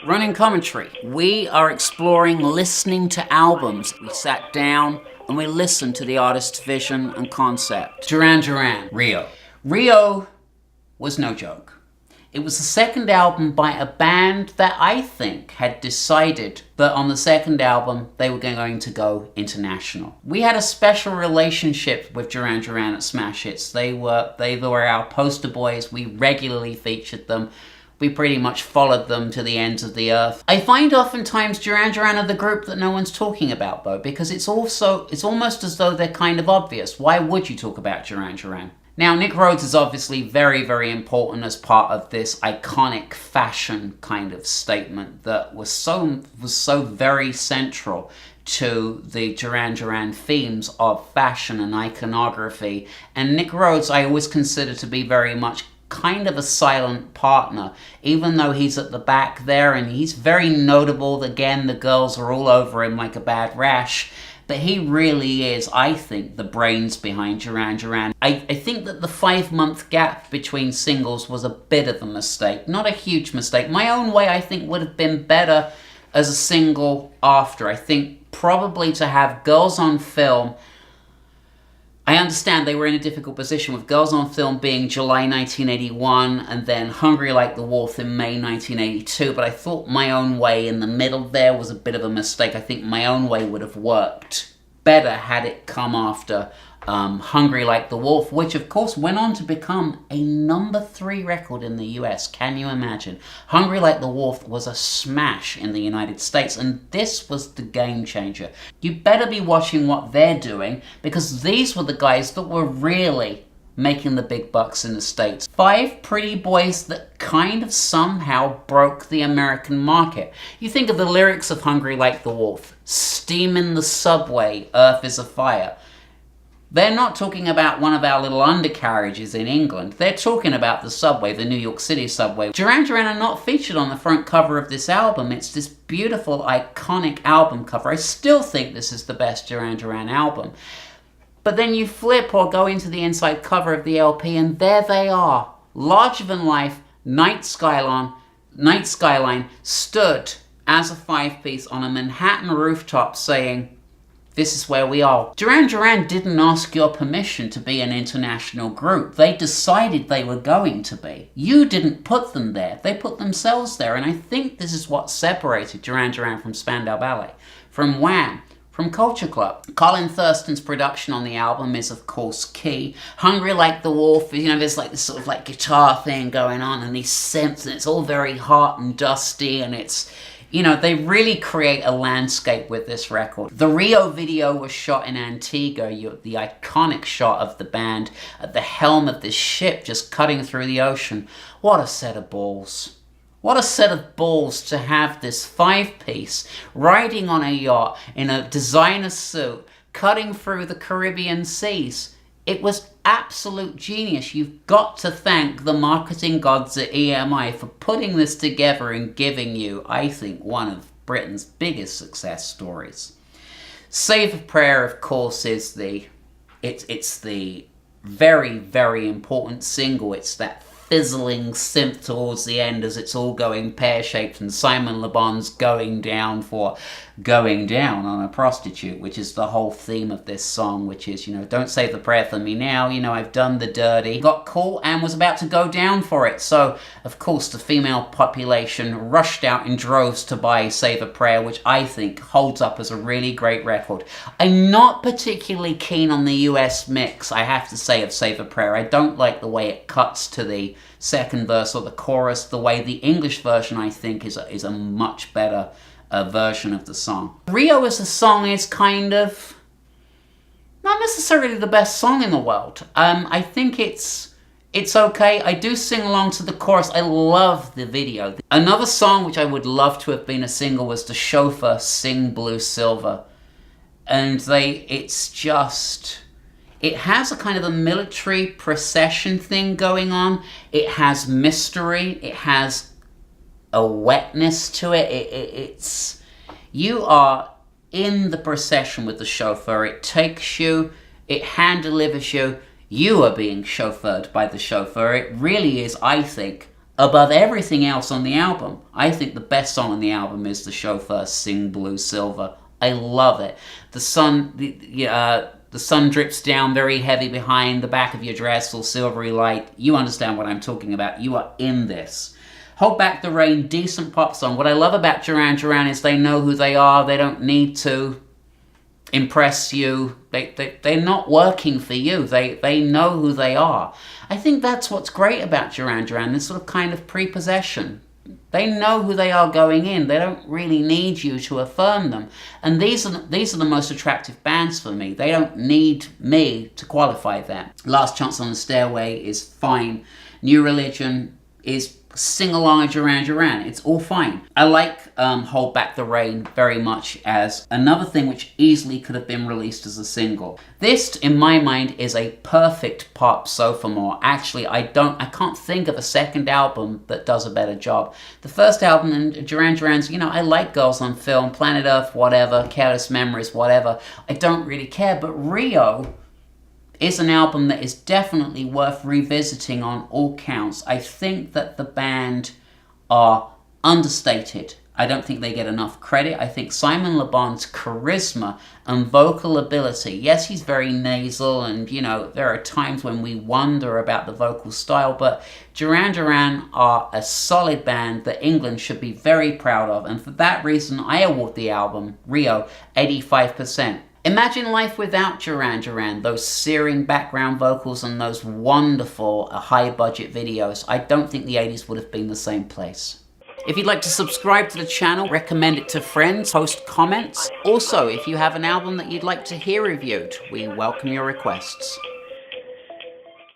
Running commentary. We are exploring listening to albums. We sat down and we listened to the artist's vision and concept. Duran Duran Rio. Rio was no joke. It was the second album by a band that I think had decided that on the second album they were going to go international. We had a special relationship with Duran Duran at Smash Hits. They were our poster boys. We regularly featured them. We pretty much followed them to the ends of the earth. I find oftentimes Duran Duran are the group that no one's talking about though, because it's almost as though they're kind of obvious. Why would you talk about Duran Duran? Now, Nick Rhodes is obviously very, very important as part of this iconic fashion kind of statement that was so very central to the Duran Duran themes of fashion and iconography. And Nick Rhodes I always consider to be very much kind of a silent partner, even though he's at the back there and he's very notable. Again, the girls are all over him like a bad rash. But he really is, I think, the brains behind Duran Duran. I think that the 5-month gap between singles was a bit of a mistake. Not a huge mistake. My Own Way, I think, would have been better as a single after. I think probably to have Girls on Film. I understand they were in a difficult position with Girls on Film being July 1981 and then Hungry Like the Wolf in May 1982, but I thought My Own Way in the middle there was a bit of a mistake. I think My Own Way would have worked better had it come after Hungry Like the Wolf, which of course went on to become a number 3 record in the US. Can you imagine? Hungry Like the Wolf was a smash in the United States, and this was the game changer. You better be watching what they're doing, because these were the guys that were really making the big bucks in the States. 5 pretty boys that kind of somehow broke the American market. You think of the lyrics of Hungry Like the Wolf. Steam in the subway, earth is afire. They're not talking about one of our little undercarriages in England. They're talking about the subway, the New York City subway. Duran Duran are not featured on the front cover of this album. It's this beautiful, iconic album cover. I still think this is the best Duran Duran album. But then you flip or go into the inside cover of the LP and there they are. Larger than life, Night Skyline stood as a 5-piece on a Manhattan rooftop saying, "This is where we are." Duran Duran didn't ask your permission to be an international group. They decided they were going to be. You didn't put them there. They put themselves there. And I think this is what separated Duran Duran from Spandau Ballet, from Wham, from Culture Club. Colin Thurston's production on the album is, of course, key. Hungry Like the Wolf, there's like this sort of like guitar thing going on and these synths, and it's all very hot and dusty, and it's, they really create a landscape with this record. The Rio video was shot in Antigua, the iconic shot of the band at the helm of this ship just cutting through the ocean. What a set of balls. What a set of balls to have this 5-piece riding on a yacht in a designer suit, cutting through the Caribbean seas. It was absolute genius. You've got to thank the marketing gods at EMI for putting this together and giving you, I think, one of Britain's biggest success stories. Save a Prayer, of course, is it's the very, very important single. It's that fizzling synth towards the end as it's all going pear-shaped and Simon Le Bon's going down on a prostitute, which is the whole theme of this song, which is, don't say the prayer for me now, I've done the dirty. Got caught and was about to go down for it. So, of course, the female population rushed out in droves to buy Save a Prayer, which I think holds up as a really great record. I'm not particularly keen on the US mix, I have to say, of Save a Prayer. I don't like the way it cuts to the second verse or the chorus. The way the English version, I think, is a much better version of the song. Rio as a song is kind of not necessarily the best song in the world. I think it's okay. I do sing along to the chorus. I love the video. Another song which I would love to have been a single was The Chauffeur, Sing Blue Silver. And it has a kind of a military procession thing going on. It has mystery. It has a wetness to it. You are in the procession with the chauffeur. It takes you, it hand delivers you. You are being chauffeured by the chauffeur. It really is, I think, above everything else on the album. I think the best song on the album is The Chauffeur, Sing Blue Silver. I love it. The sun drips down very heavy behind the back of your dress, all silvery light. You understand what I'm talking about. You are in this. Hold Back the Rain, decent pop song. What I love about Duran Duran is they know who they are. They don't need to impress you. They're not working for you. They know who they are. I think that's what's great about Duran Duran, this sort of kind of prepossession. They know who they are going in. They don't really need you to affirm them. And these are the most attractive bands for me. They don't need me to qualify them. Last Chance on the Stairway is fine. New Religion is sing along a Duran Duran. It's all fine. I like Hold Back the Rain very much as another thing which easily could have been released as a single. This, in my mind, is a perfect pop sophomore. Actually, I can't think of a second album that does a better job. The first album, and Duran Duran's, I like Girls on Film, Planet Earth, whatever, Careless Memories, whatever. I don't really care, but Rio is an album that is definitely worth revisiting on all counts. I think that the band are understated. I don't think they get enough credit. I think Simon Le Bon's charisma and vocal ability, yes, he's very nasal, and there are times when we wonder about the vocal style, but Duran Duran are a solid band that England should be very proud of, and for that reason I award the album, Rio, 85%. Imagine life without Duran Duran, those searing background vocals and those wonderful high-budget videos. I don't think the 80s would have been the same place. If you'd like to subscribe to the channel, recommend it to friends, post comments. Also, if you have an album that you'd like to hear reviewed, we welcome your requests.